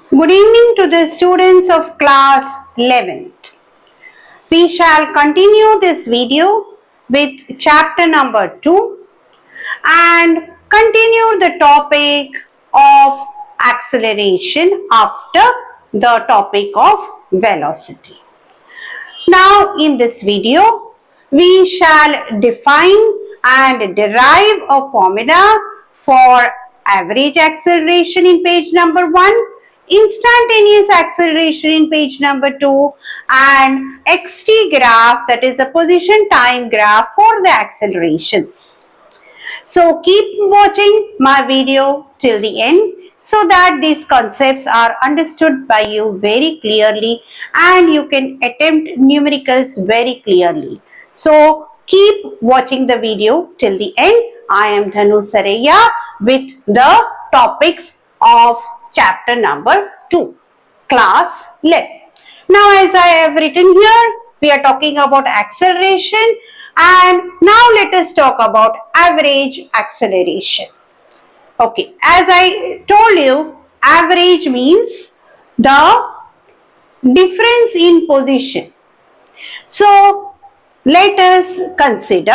Good evening to the students of class 11th. We shall continue this video with chapter number 2 and continue the topic of acceleration after the topic of velocity. Now in this video, we shall define and derive a formula for average acceleration in page number 1, instantaneous acceleration in page number 2, and xt graph, that is a position time graph for the accelerations. So keep watching my video till the end so that these concepts are understood by you very clearly and you can attempt numericals very clearly. So keep watching the video till the end. I am Dhanu Saraiya with the topics of chapter number 2, class 11. Now as I have written here, we are talking about acceleration, and now let us talk about average acceleration. Okay, as I told you, average means the difference in position. So let us consider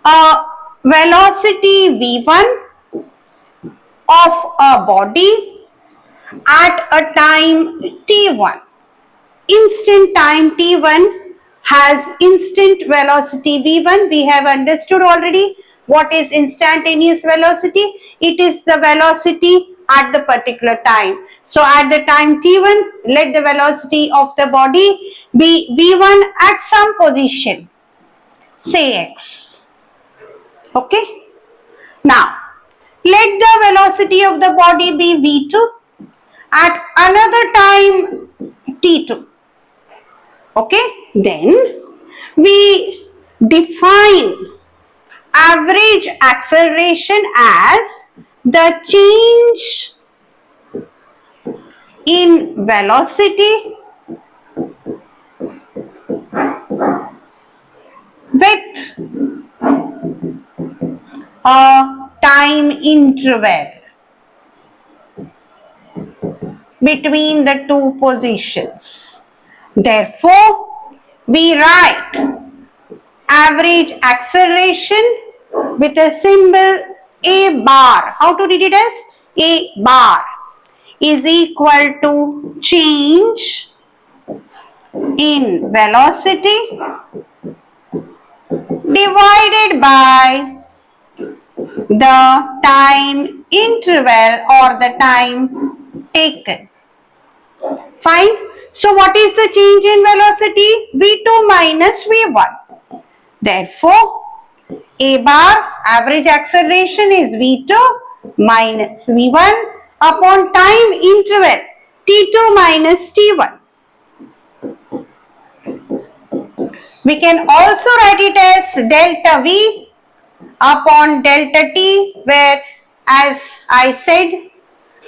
a velocity v1 of a body at a time t1. Instant time t1 has instant velocity v1. We have understood already what is instantaneous velocity. It is the velocity at the particular time. So at the time t1, let the velocity of the body be v1 at some position, say x. Okay. Now let the velocity of the body be v2 at another time t2. Okay, then we define average acceleration as the change in velocity with a time interval between the two positions. Therefore, we write average acceleration with a symbol a bar. How to read it as? A bar is equal to change in velocity divided by the time interval or the time taken. Fine. So what is the change in velocity? v2 minus v1. Therefore, a bar average acceleration is v2 minus v1 upon time interval t2 minus t1. We can also write it as delta v upon delta t, where, as I said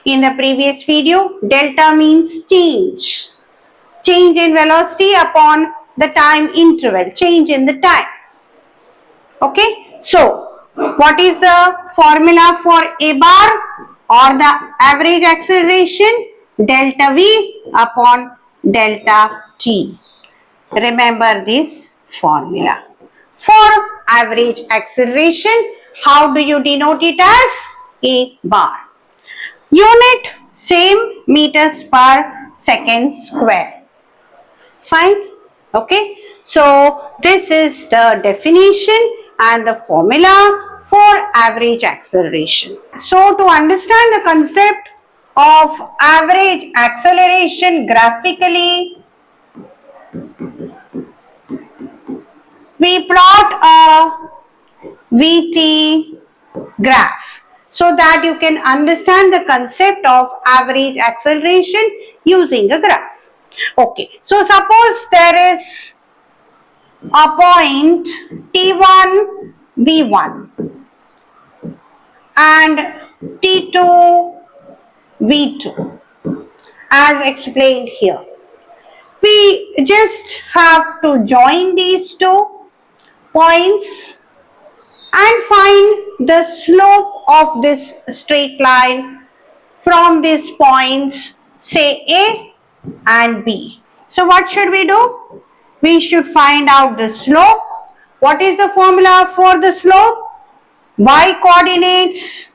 in the previous video, delta means change in velocity upon the time interval, change in the time. Okay, so what is the formula for a bar or the average acceleration? Delta v upon delta t. Remember this formula. For average acceleration, how do you denote it as? A bar. Unit same, meters per second square. Fine. Okay. So this is the definition and the formula for average acceleration. So to understand the concept of average acceleration graphically, we plot a VT graph so that you can understand the concept of average acceleration using a graph. Okay, so suppose there is a point T1 V1 and T2 V2 as explained here. We just have to join these two points and find the slope of this straight line from these points, say A and B. So what should we do? We should find out the slope. What is the formula for the slope? Y coordinates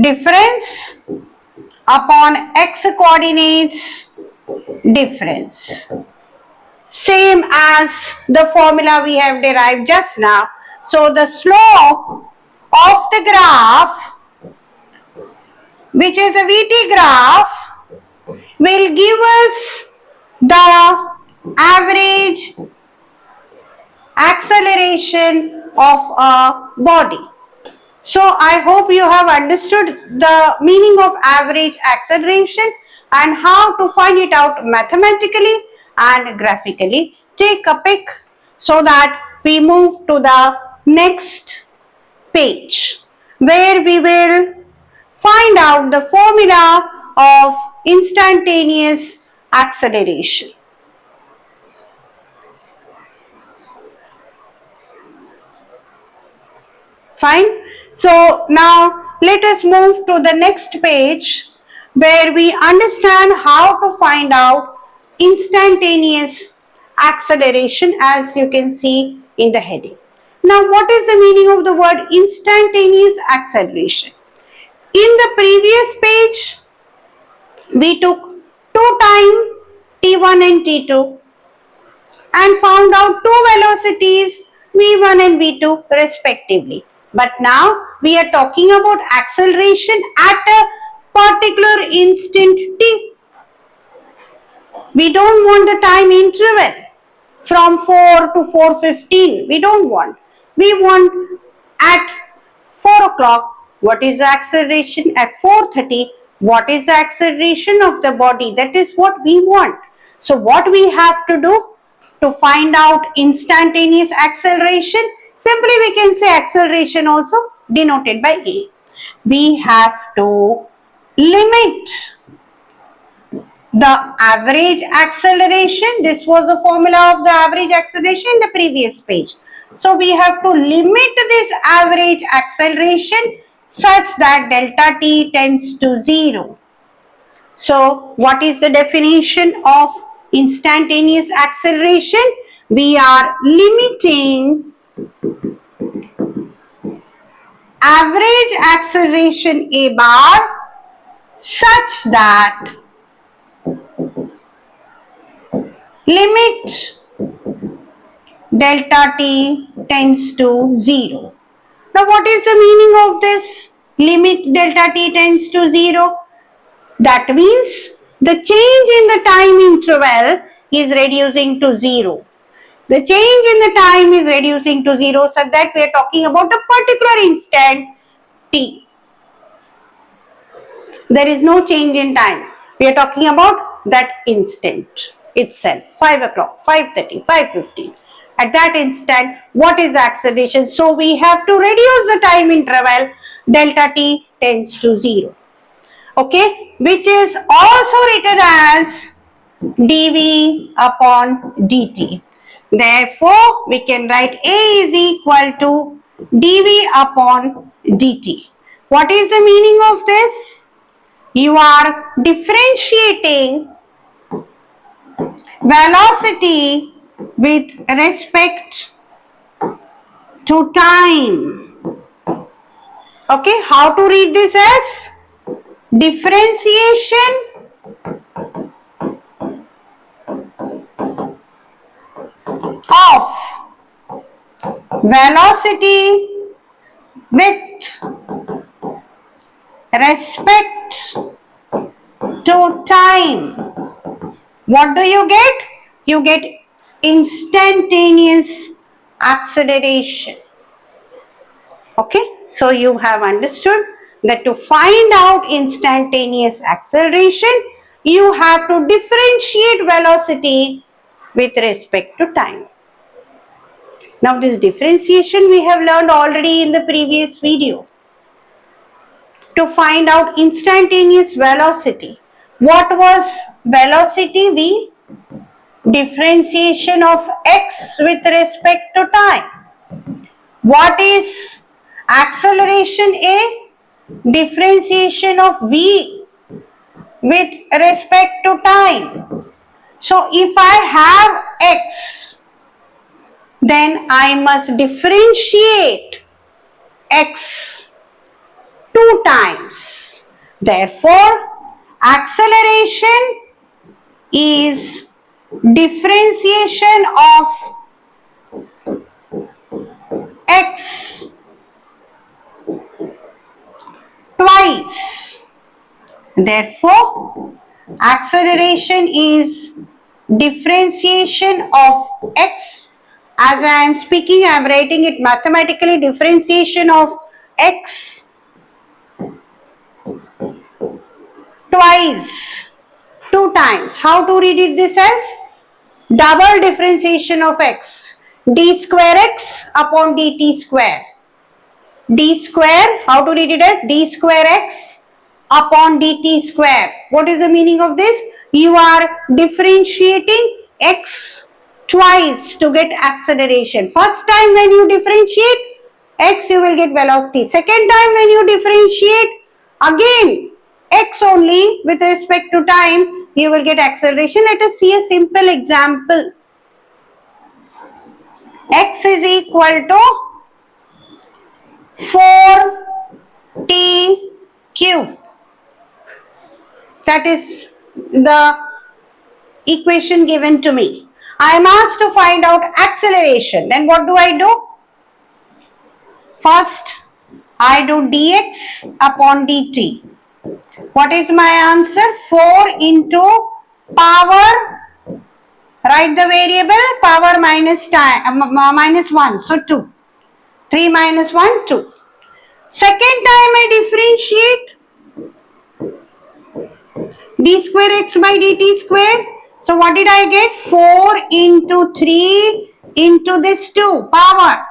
difference upon x coordinates difference. Same as the formula we have derived just now. So the slope of the graph, which is a VT graph, will give us the average acceleration of a body. So I hope you have understood the meaning of average acceleration and how to find it out mathematically and graphically. Take a pic so that we move to the next page where we will find out the formula of instantaneous acceleration. Fine. So now let us move to the next page where we understand how to find out instantaneous acceleration, as you can see in the heading. Now what is the meaning of the word instantaneous acceleration? In the previous page, we took two time t1 and t2 and found out two velocities v1 and v2 respectively. But now we are talking about acceleration at a particular instant t. We don't want the time interval from 4 to 4:15. We don't want. We want at 4 o'clock. What is the acceleration? At 4:30, what is the acceleration of the body? That is what we want. So what we have to do to find out instantaneous acceleration? Simply we can say acceleration also denoted by A. We have to limit the average acceleration. This was the formula of the average acceleration in the previous page. So we have to limit this average acceleration such that delta t tends to 0. So what is the definition of instantaneous acceleration? We are limiting average acceleration A bar such that limit delta t tends to 0. Now what is the meaning of this limit delta t tends to 0? That means the change in the time interval is reducing to 0. The change in the time is reducing to 0 so that we are talking about a particular instant t. There is no change in time. We are talking about that instant itself. 5 o'clock, 5:30, 5:15. At that instant, what is the acceleration? So we have to reduce the time interval. Delta t tends to 0. Okay, which is also written as dv upon dt. Therefore, we can write A is equal to dv upon dt. What is the meaning of this? You are differentiating velocity with respect to time. Okay, how to read this as? Differentiation of velocity with respect to time. What do you get? You get instantaneous acceleration. Okay, so you have understood that to find out instantaneous acceleration, you have to differentiate velocity with respect to time. Now this differentiation we have learned already in the previous video. To find out instantaneous velocity, what was velocity? V, differentiation of x with respect to time. What is acceleration A? differentiation of v with respect to time. So if I have x, then I must differentiate x 2 times. Therefore, acceleration is differentiation of x twice. Therefore, acceleration is differentiation of x. As I am speaking, I am writing it mathematically, differentiation of x twice, 2 times. How to read it this as? Double differentiation of x, d square x upon dt square. D square, how to read it as? D square x upon dt square. What is the meaning of this? You are differentiating x twice to get acceleration. First time when you differentiate x, you will get velocity. Second time when you differentiate again x only with respect to time, you will get acceleration. Let us see a simple example. X is equal to 4t cube. That is the equation given to me. I am asked to find out acceleration. Then what do? First, I do dx upon dt. What is my answer? 4 into power, write the variable, power minus time, minus 1, so 2. 3 minus 1, 2. Second time I differentiate d square x by dt square. So what did I get? 4 into 3 into this 2, power.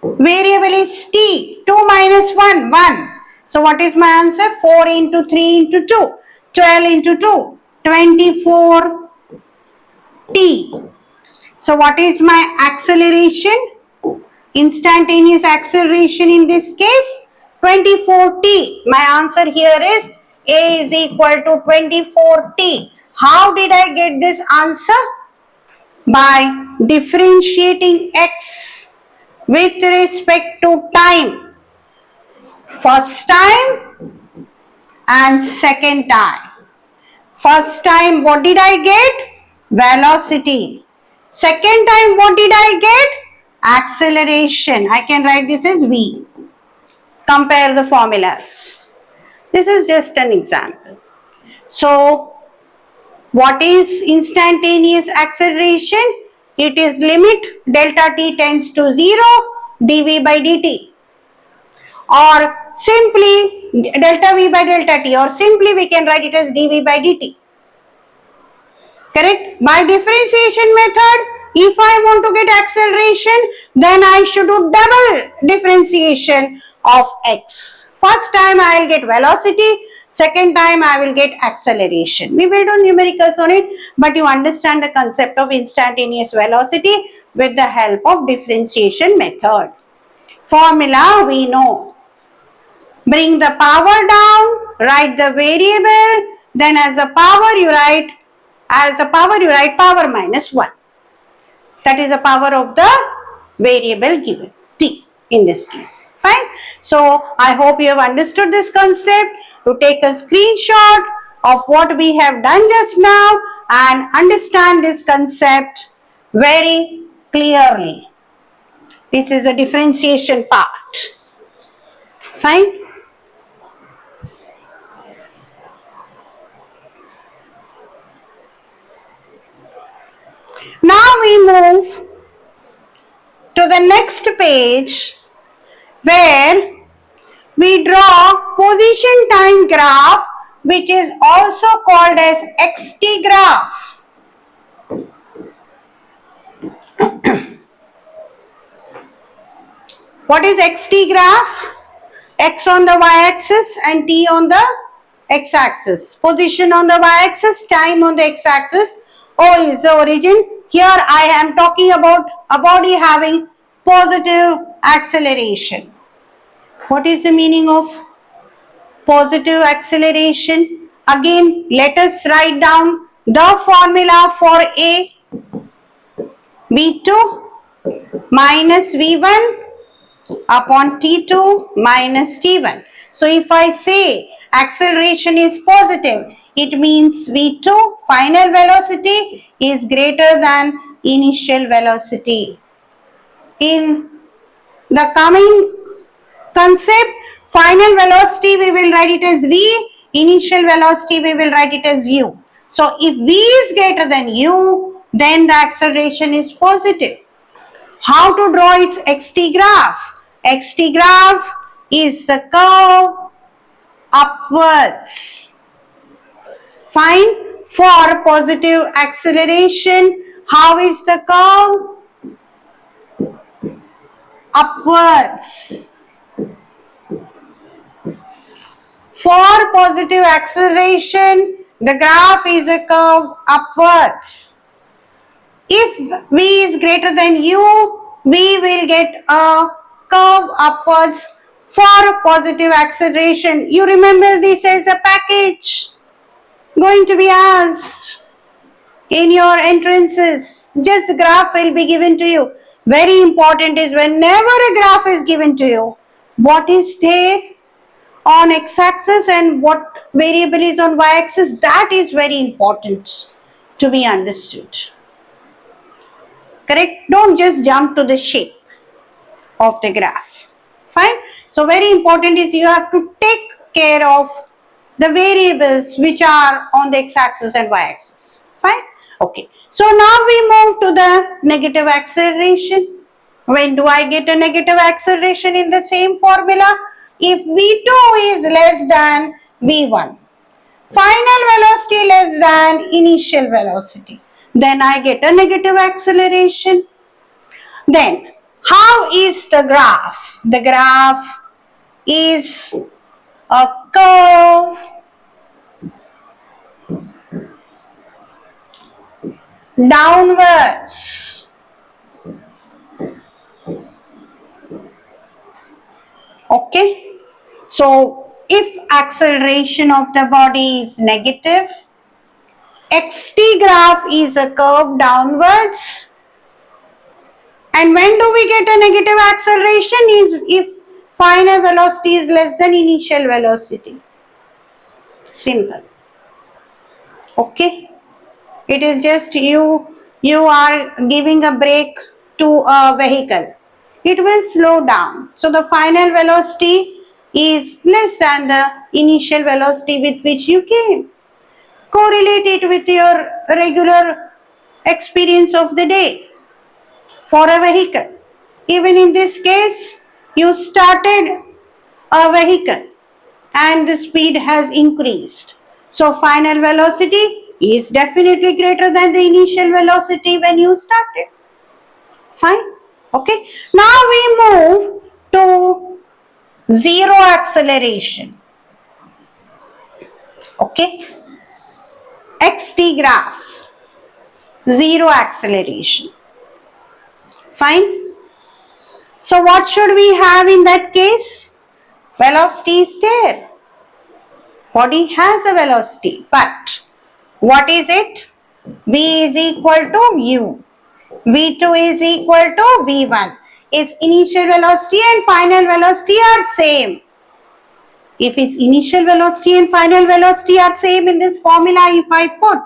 Variable is t, 2 minus 1, 1. So what is my answer? 4 into 3 into 2, 12 into 2, 24 t. So what is my acceleration? Instantaneous acceleration in this case, 24t. My answer here is A is equal to 24t. How did I get this answer? By differentiating x with respect to time. First time and second time. First time, what did I get? Velocity. Second time, what did I get? Acceleration. I can write this as v. Compare the formulas. This is just an example. So, what is instantaneous acceleration? It is limit delta t tends to 0 dv by dt, or simply delta v by delta t, or simply we can write it as dv by dt. Correct? By differentiation method, if I want to get acceleration, then I should do double differentiation of x. First time I will get velocity, second time I will get acceleration. We will do numericals on it, but you understand the concept of instantaneous velocity with the help of differentiation method. Formula we know. Bring the power down, write the variable, then as a power you write power minus 1. That is the power of the variable given, t in this case. Fine. So, I hope you have understood this concept. To take a screenshot of what we have done just now and understand this concept very clearly. This is the differentiation part. Fine. Now we move to the next page where we draw position time graph, which is also called as xt graph. What is xt graph? X on the y-axis and t on the x-axis. Position on the y-axis, time on the x-axis. O is the origin. Here I am talking about a body having positive acceleration. What is the meaning of positive acceleration. Again, let us write down the formula for A. V2 minus V1 upon T2 minus T1. So if I say acceleration is positive, it means V2 final velocity is greater than initial velocity. In the coming concept, final velocity we will write it as V, initial velocity we will write it as U. So if V is greater than U, then the acceleration is positive. How to draw its xt graph? Xt graph is the curve upwards. Fine. For positive acceleration, how is the curve? Upwards. For positive acceleration, the graph is a curve upwards. If V is greater than U, we will get a curve upwards for positive acceleration. You remember this as a package going to be asked in your entrances. Just the graph will be given to you. Very important is whenever a graph is given to you, what is there on x-axis and what variable is on y-axis, that is very important to be understood. Correct? Don't just jump to the shape of the graph. Fine? So very important is you have to take care of the variables which are on the x-axis and y-axis. Fine? Okay. So now we move to the negative acceleration. When do I get a negative acceleration in the same formula? If V2 is less than V1, final velocity less than initial velocity, then I get a negative acceleration. Then, how is the graph? The graph is a curve downwards. Okay. So, if acceleration of the body is negative, xt graph is a curve downwards. And when do we get a negative acceleration? Is if final velocity is less than initial velocity. Simple. Okay. It is just you are giving a brake to a vehicle. It will slow down. So the final velocity is less than the initial velocity with which you came. Correlate it with your regular experience of the day for a vehicle. Even in this case, you started a vehicle and the speed has increased. So final velocity is definitely greater than the initial velocity when you started. Fine. Okay. Now we move to zero acceleration. Okay. Xt graph. Zero acceleration. Fine. So what should we have in that case? Velocity is there. Body has a velocity, but what is it? V is equal to U. V2 is equal to V1. Its initial velocity and final velocity are same. If its initial velocity and final velocity are same in this formula, if I put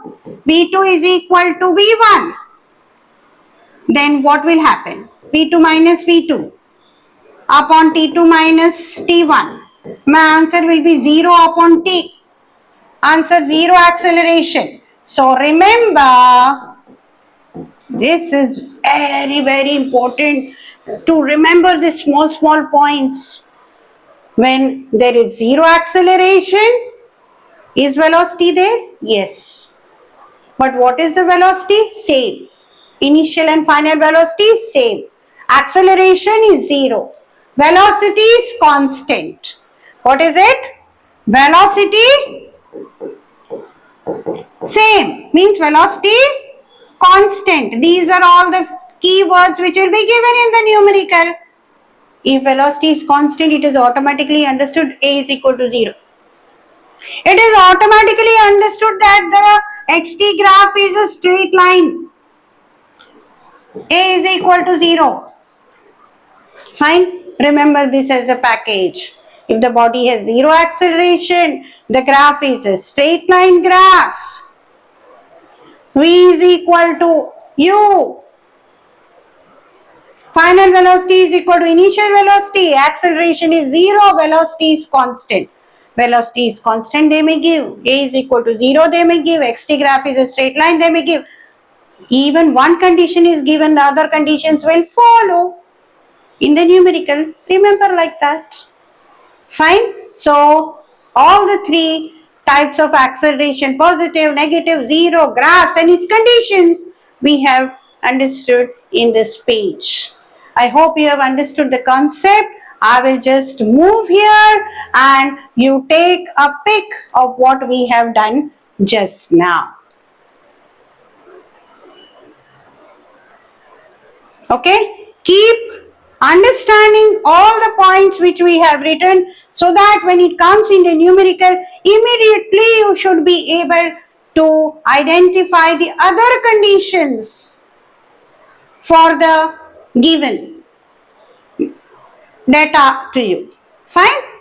V2 is equal to V1, then what will happen? V2 minus V2 upon T2 minus T1. My answer will be 0 upon T. Answer 0 acceleration. So remember, this is very important to remember the small points. When there is 0 acceleration, is velocity there? Yes. But what is the velocity? Same. Initial and final velocity same. Acceleration is 0. Velocity is constant. What is it? Velocity same means velocity constant. These are all the keywords which will be given in the numerical. If velocity is constant, it is automatically understood A is equal to 0. It is automatically understood that the xt graph is a straight line. A is equal to 0. Fine. Remember this as a package. If the body has 0 acceleration, the graph is a straight line graph. V is equal to u. Final velocity is equal to initial velocity. Acceleration is 0. Velocity is constant. Velocity is constant, they may give. A is equal to 0, they may give. Xt graph is a straight line, they may give. Even one condition is given, the other conditions will follow in the numerical. Remember like that. Fine. So all the three types of acceleration, positive, negative, 0, graphs and its conditions, we have understood in this page. I hope you have understood the concept. I will just move here and you take a pic of what we have done just now. Okay, keep understanding all the points which we have written so that when it comes in the numerical, immediately you should be able to identify the other conditions for the given data to you. Fine?